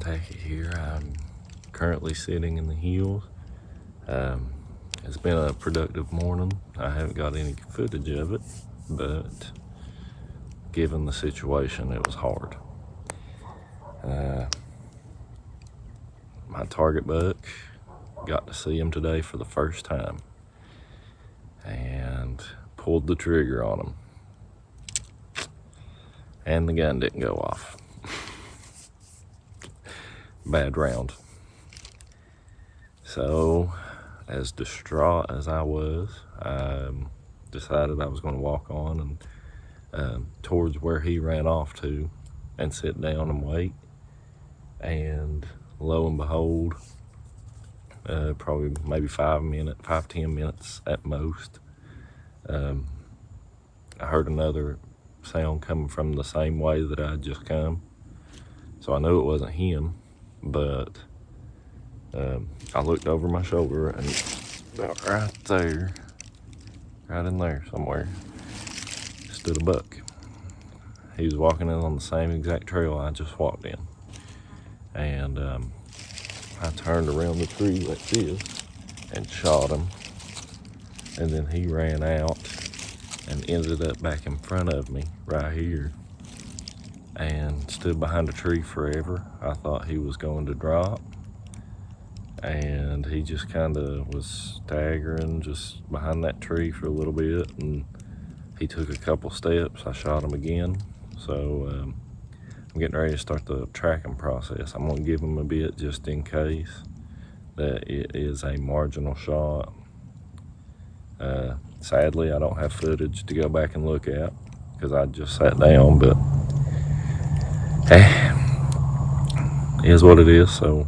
Tackett here. I'm currently sitting in the hills. It's been a productive morning. I haven't got any footage of it, but given the situation, it was hard. My target buck, got to see him today for the first time and pulled the trigger on him, and the gun didn't go off. Bad round. So, as distraught as I was, I decided I was going to walk on and towards where he ran off to and sit down and wait. And lo and behold, probably maybe 5-10 minutes at most, I heard another sound coming from the same way that I had just come. So I knew it wasn't him, but I looked over my shoulder, and about right there, right in there somewhere, stood a buck. He was walking in on the same exact trail I just walked in. And I turned around the tree like this and shot him. And then he ran out and ended up back in front of me right here and stood behind a tree forever. I thought he was going to drop, and he just kind of was staggering just behind that tree for a little bit, and he took a couple steps. I shot him again. So I'm getting ready to start the tracking process. I'm gonna give him a bit just in case that it is a marginal shot. Sadly, I don't have footage to go back and look at because I just sat down, but hey, it is what it is. So